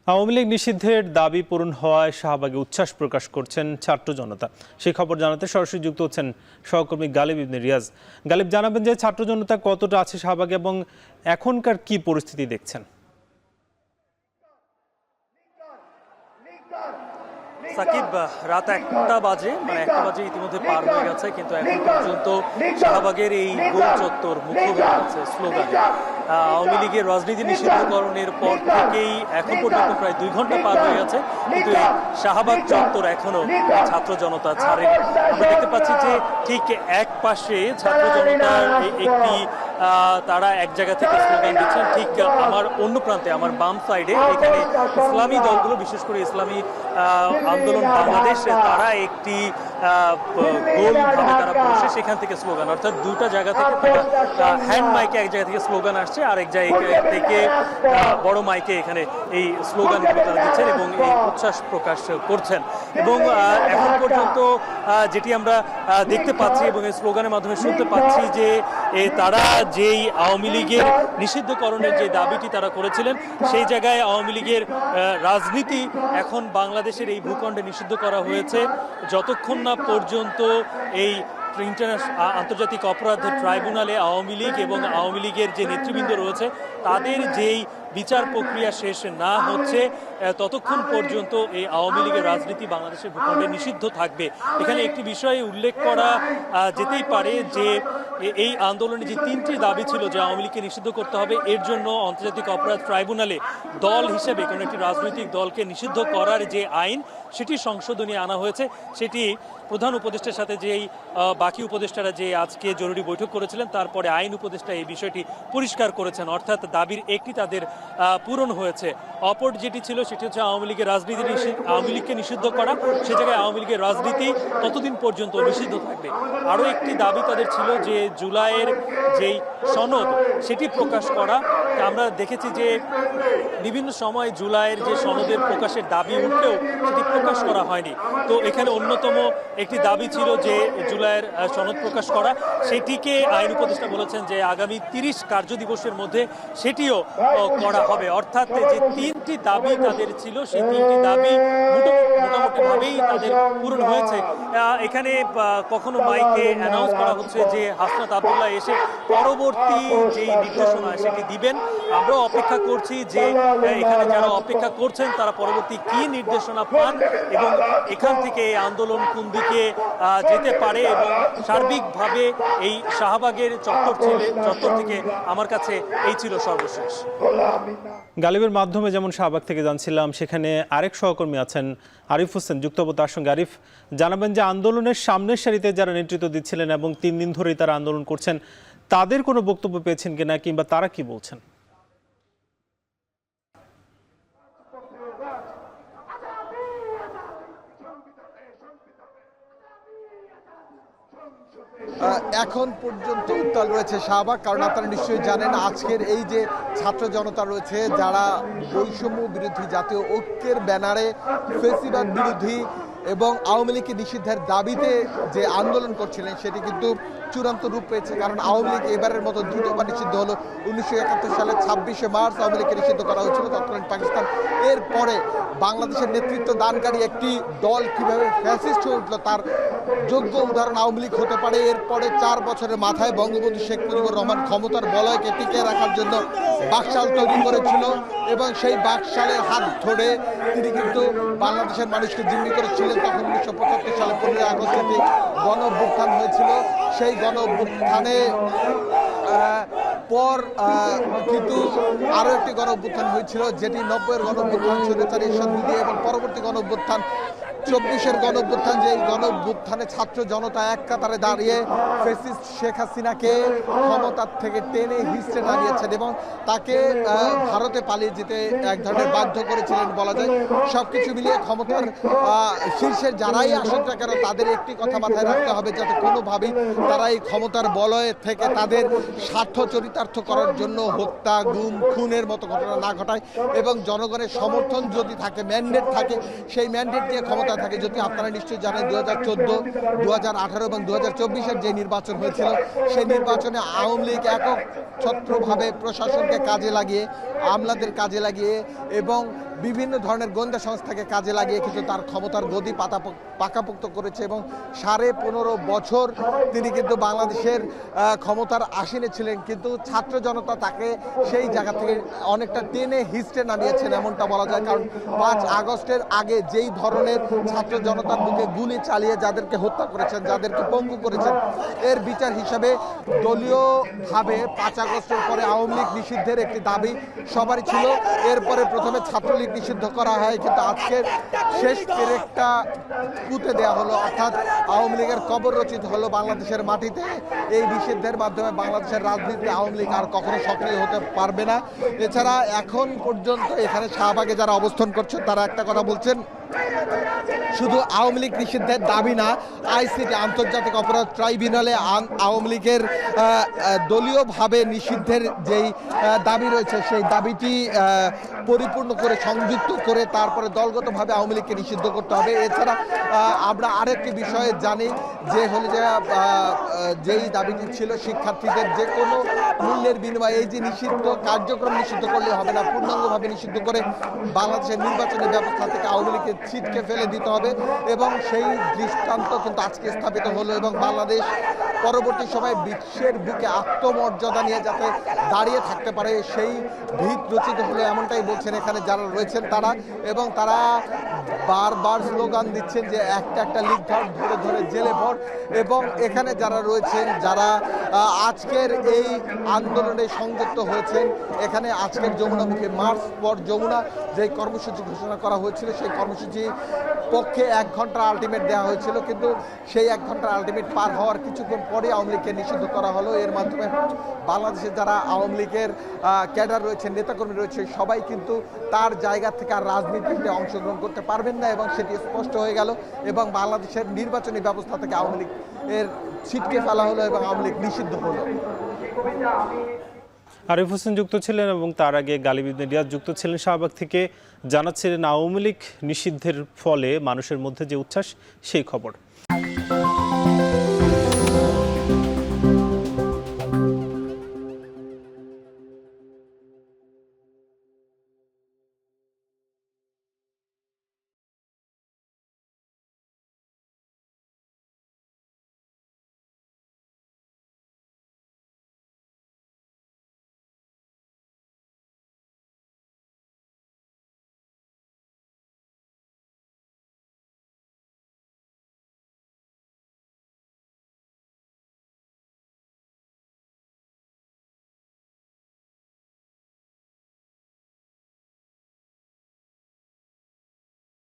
আওয়ামী লীগ নিষিদ্ধের দাবি পূরণ হওয়ায় শাহবাগে উচ্ছ্বাস প্রকাশ করছেন ছাত্র জনতা। সেই খবর জানাতে সরাসরি যুক্ত হচ্ছেন সহকর্মী গালিব ইবনে রিয়াজ। গালিব, জানাবেন যে ছাত্র জনতা কতটা আছে শাহবাগে এবং এখনকার কি পরিস্থিতি দেখছেন? সাকিব, রাত 1টা বাজে, মানে 1টা বাজে ইতিমধ্যে পার হয়ে গেছে, কিন্তু এখন পর্যন্ত শাহবাগের এই গোল চত্বর মুখর হয়ে গেছে স্লোগানে। আওয়ামী লীগের রাজনীতি নিষিদ্ধকরণের পর থেকেই এখন পর্যন্ত প্রায় 2 ঘন্টা পার হয়ে গেছে, কিন্তু এই শাহবাগ চত্বর এখনো ছাত্র জনতা ছাড়েনি। আমরা দেখতে পাচ্ছি যে ঠিক এক পাশে ছাত্র জনতার একটি তারা এক জায়গা থেকে স্লোগান দিচ্ছেন, ঠিক আমার অন্য প্রান্তে, আমার বাম সাইডে, এখানে ইসলামী দলগুলো, বিশেষ করে ইসলামী আন্দোলন বাংলাদেশ, তারা একটি গোলভাবে তারা বসে সেখান থেকে স্লোগান, অর্থাৎ দুটা জায়গা থেকে তারা হ্যান্ড মাইকে এক জায়গা থেকে স্লোগান আসছে, আর এক জায়গা থেকে বড় মাইকে এখানে এই স্লোগানগুলো তারা দিচ্ছেন এবং এই উচ্ছ্বাস প্রকাশ করছেন। এবং এখন পর্যন্ত যেটি আমরা দেখতে পাচ্ছি এবং এই স্লোগানের মাধ্যমে শুনতে পাচ্ছি যে তারা যেই আওয়ামী লীগের নিষিদ্ধকরণের যে দাবিটি তারা করেছিলেন, সেই জায়গায় আওয়ামী লীগের রাজনীতি এখন বাংলাদেশের এই ভূখণ্ডে নিষিদ্ধ করা হয়েছে যতক্ষণ না পর্যন্ত এই আন্তর্জাতিক অপরাধ ট্রাইব্যুনালে আওয়ামী লীগ এবং আওয়ামী লীগের যে নেতৃবৃন্দ রয়েছে তাদের যেই বিচার প্রক্রিয়া শেষ না হচ্ছে, ততক্ষণ পর্যন্ত এই আওয়ামী লীগের রাজনীতি বাংলাদেশের ভূখণ্ডে নিষিদ্ধ থাকবে। এখানে একটি বিষয়ে উল্লেখ করা যেতেই পারে যে এই আন্দোলনে যে 3টি দাবি ছিল যে আওয়ামী লীগকে নিষিদ্ধ করতে হবে, এর জন্য আন্তর্জাতিক অপরাধ ট্রাইব্যুনালে দল হিসেবে কোনো একটি রাজনৈতিক দলকে নিষিদ্ধ করার যে আইন, সেটি সংশোধনী আনা হয়েছে। সেটি প্রধান উপদেষ্টার সাথে যেই বাকি উপদেষ্টারা যে আজকে জরুরি বৈঠক করেছিলেন, তারপরে আইন উপদেষ্টা এই বিষয়টি পরিষ্কার করেছেন, অর্থাৎ দাবির একটি তাদের পূরণ হয়েছে। অপর যেটি ছিল সেটি হচ্ছে আওয়ামী লীগের আওয়ামী লীগকে নিষিদ্ধ করা, সে জায়গায় আওয়ামী লীগের রাজনীতি ততদিন পর্যন্ত নিষিদ্ধ থাকবে। আরও একটি দাবি তাদের ছিল যে জুলাইয়ের যেই সনদ, সেটি প্রকাশ করা। আমরা দেখেছি যে বিভিন্ন সময় জুলাইয়ের যে সনদের প্রকাশের দাবি উঠলেও সেটি প্রকাশ করা হয়নি। তো এখানে অন্যতম একটি দাবি ছিল যে জুলাইয়ের সনদ প্রকাশ করা, সেটিকে আইন উপদেষ্টা বলেছেন যে আগামী 30 কার্যদিবসের মধ্যে সেটিও করা হবে। অর্থাৎ যে 3টি দাবি তাদের ছিল, সেই 3টি দাবি মোটামুটিভাবেই তাদের পূরণ হয়েছে। এখানে কখনো মাইকে অ্যানাউন্স করা হচ্ছে যে হাসনাত আব্দুল্লাহ এসে পরবর্তী যেই নির্দেশনা সেটি দিবেন। আমরাও অপেক্ষা করছি যে এখানে যারা অপেক্ষা করছেন তারা পরবর্তী কি নির্দেশনা পান এবং এখান থেকে এই আন্দোলন কোন দিকে যেতে পারে। এবং সার্বিকভাবে এই শাহবাগের চত্বর থেকে আমার কাছে এই ছিল সর্বশেষ। গালিবের মাধ্যমে যেমন শাহবাগ থেকে জানছিলাম, সেখানে আরেক সহকর্মী আছেন আরিফ হোসেন, যুক্ত হবো তার সঙ্গে। আরিফ, জানাবেন যে আন্দোলনের সামনের সারিতে যারা নেতৃত্ব দিচ্ছিলেন এবং 3 দিন ধরেই তারা আন্দোলন করছেন, তাদের কোনো বক্তব্য পেয়েছেন কিনা, কিংবা তারা কি বলছেন? এখন পর্যন্ত উত্তাল রয়েছে শাহবাগ, কারণ আপনারা নিশ্চয়ই জানেন আজকের এই যে ছাত্র জনতা রয়েছে যারা বৈষম্য বিরোধী জাতীয় ঐক্যের ব্যানারে ফেসিবাদ বিরোধী এবং আওয়ামী লীগকে নিষিদ্ধের দাবিতে যে আন্দোলন করছিলেন, সেটি কিন্তু চূড়ান্ত রূপ পেয়েছে। কারণ আওয়ামী লীগ এবারের মতো দ্রুতবার নিষিদ্ধ হলো। 1971 সালে 26শে মার্চ আওয়ামী লীগকে নিষিদ্ধ করা হয়েছিল তৎকালীন পাকিস্তান। এরপরে বাংলাদেশের নেতৃত্ব দানকারী একটি দল কিভাবে ফ্যাসিস্ট হয়ে উঠল তার যোগ্য উদাহরণ আওয়ামী লীগ হতে পারে। এরপরে 4 বছরের মাথায় বঙ্গবন্ধু শেখ মুজিবুর রহমান ক্ষমতার বলয়কে টিকিয়ে রাখার জন্য বাকশাল তৈরি করেছিল এবং সেই বাকশালের হাত ধরে তিনি কিন্তু বাংলাদেশের মানুষকে জিম্মি করেছিলেন। তখন 1975 সালে 15 আগস্ট একটি গণ অভ্যুত্থান হয়েছিল। সেই গণ অভ্যুত্থানে পর কিন্তু আরও একটি গণ অভ্যুত্থান হয়েছিল, যেটি 90-এর গণ অভ্যুত্থান স্বৈরাচারী এরশাদ বিডি এবং পরবর্তী গণ অভ্যুত্থান 24-এর গণ অভ্যুত্থান। যে গণ অভ্যুত্থানে ছাত্র জনতা এক কাতারে দাঁড়িয়ে ফ্যাসিস্ট শেখ হাসিনাকে ক্ষমতার থেকে টেনে হিঁচড়ে দাঁড়িয়েছেন এবং তাকে ভারতে পালিয়ে যেতে এক ধরনের বাধ্য করেছিলেন বলা যায়। সবকিছু মিলিয়ে ক্ষমতার শীর্ষের যারাই আসুক না কেন, তাদের একটি কথা মাথায় রাখতে হবে, যাতে কোনোভাবেই তারা এই ক্ষমতার বলয়ে থেকে তাদের স্বার্থ চরিতার্থ করার জন্য হত্যা, গুম, খুনের মতো ঘটনা না ঘটায় এবং জনগণের সমর্থন যদি থাকে, ম্যান্ডেট থাকে, সেই ম্যান্ডেট দিয়ে ক্ষমতা ক্ষমতায় থাকে। যদি আপনারা নিশ্চয়ই জানেন 2014, 2018 এবং 2024-এর যে নির্বাচন হয়েছিল সেই নির্বাচনে আওয়ামী লীগ একক ছত্রভাবে প্রশাসনকে কাজে লাগিয়ে, আমলাদের কাজে লাগিয়ে এবং বিভিন্ন ধরনের গোয়েন্দা সংস্থাকে কাজে লাগিয়ে কিন্তু তার ক্ষমতার গদি পাকাপোক্ত করেছে এবং 15.5 বছর তিনি কিন্তু বাংলাদেশের ক্ষমতার আসীনে ছিলেন। কিন্তু ছাত্র জনতা তাকে সেই জায়গা থেকে অনেকটা টেনে হিস্টে নামিয়েছেন এমনটা বলা যায়। কারণ 5 আগস্টের আগে যেই ধরনের ছাত্র জনতার বুকে গুলি চালিয়ে যাদেরকে হত্যা করেছেন, যাদেরকে পঙ্গু করেছেন, এর বিচার হিসাবে দলীয়ভাবে 5 আগস্টের পরে আওয়ামী লীগ নিষিদ্ধের একটি দাবি সবারই ছিল। এরপরে প্রথমে ছাত্রলীগ নিষিদ্ধ করা হয়, কিন্তু আজকের শেষ পেরেকটা পুঁতে দেওয়া হলো, অর্থাৎ আওয়ামী লীগের কবর রচিত হলো বাংলাদেশের মাটিতে। এই নিষিদ্ধের মাধ্যমে বাংলাদেশের রাজনীতিতে আওয়ামী লীগ আর কখনো সক্রিয় হতে পারবে না। এছাড়া এখন পর্যন্ত এখানে শাহবাগে যারা অবস্থান করছেন তারা একটা কথা বলছেন, শুধু আওয়ামী লীগ নিষিদ্ধের দাবি না, আইসিটি আন্তর্জাতিক অপরাধ ট্রাইব্যুনালে আওয়ামী লীগের দলীয়ভাবে নিষিদ্ধের যেই দাবি রয়েছে সেই দাবিটি পরিপূর্ণ করে সংযুক্ত করে তারপরে দলগতভাবে আওয়ামী লীগকে নিষিদ্ধ করতে হবে। এছাড়া আমরা আরেকটি বিষয়ে জানি যে হলো যে যেই দাবিটি ছিল শিক্ষার্থীদের যে কোনো মূল্যের বিনিময়ে এই যে নিষিদ্ধ কার্যক্রম নিষিদ্ধ করলে হবে না, পূর্ণাঙ্গভাবে নিষিদ্ধ করে বাংলাদেশের নির্বাচনী ব্যবস্থা থেকে আওয়ামী লীগকে ছিটকে ফেলে দিতে হবে এবং সেই দৃষ্টান্ত কিন্তু আজকে স্থাপিত হলো এবং বাংলাদেশ পরবর্তী সময়ে বিশ্বের বুকে আত্মমর্যাদা নিয়ে যাতে দাঁড়িয়ে থাকতে পারে সেই ভিত রচিত হলো, এমনটাই বলছেন এখানে যারা রয়েছেন তারা। এবং তারা বারবার স্লোগান দিচ্ছেন যে একটা লিগ ধর, ধরে ধরে জেলে ভর। এবং এখানে যারা রয়েছেন, যারা আজকের এই আন্দোলনে সংযুক্ত হয়েছেন, এখানে আজকের যমুনামুখী মার্চ ফর যমুনা যে কর্মসূচি ঘোষণা করা হয়েছিল সেই কর্মসূচি পক্ষে 1 ঘন্টার আলটিমেট দেওয়া হয়েছিল, কিন্তু সেই 1 ঘন্টার আলটিমেট পার হওয়ার কিছুক্ষণ পরে আওয়ামী লীগকে নিষিদ্ধ করা হলো। এর মাধ্যমে বাংলাদেশের যারা আওয়ামী লীগের ক্যাডার রয়েছে, নেতাকর্মী রয়েছে, সবাই কিন্তু তার জায়গা থেকে আর রাজনীতিতে অংশগ্রহণ করতে পারবেন না এবং সেটি স্পষ্ট হয়ে গেল এবং বাংলাদেশের নির্বাচনী ব্যবস্থা থেকে আওয়ামী লীগ এর ছিটকে ফেলা হলো এবং আওয়ামী লীগ নিষিদ্ধ হলো। আরিফ হোসেন যুক্ত ছিলেন এবং তার আগে গালিব ইবনে রিয়াদ যুক্ত ছিলেন শাহবাগ থেকে, জানাচ্ছিলেন আওয়ামী লীগ নিষিদ্ধের ফলে মানুষের মধ্যে যে উচ্ছ্বাস সেই খবর।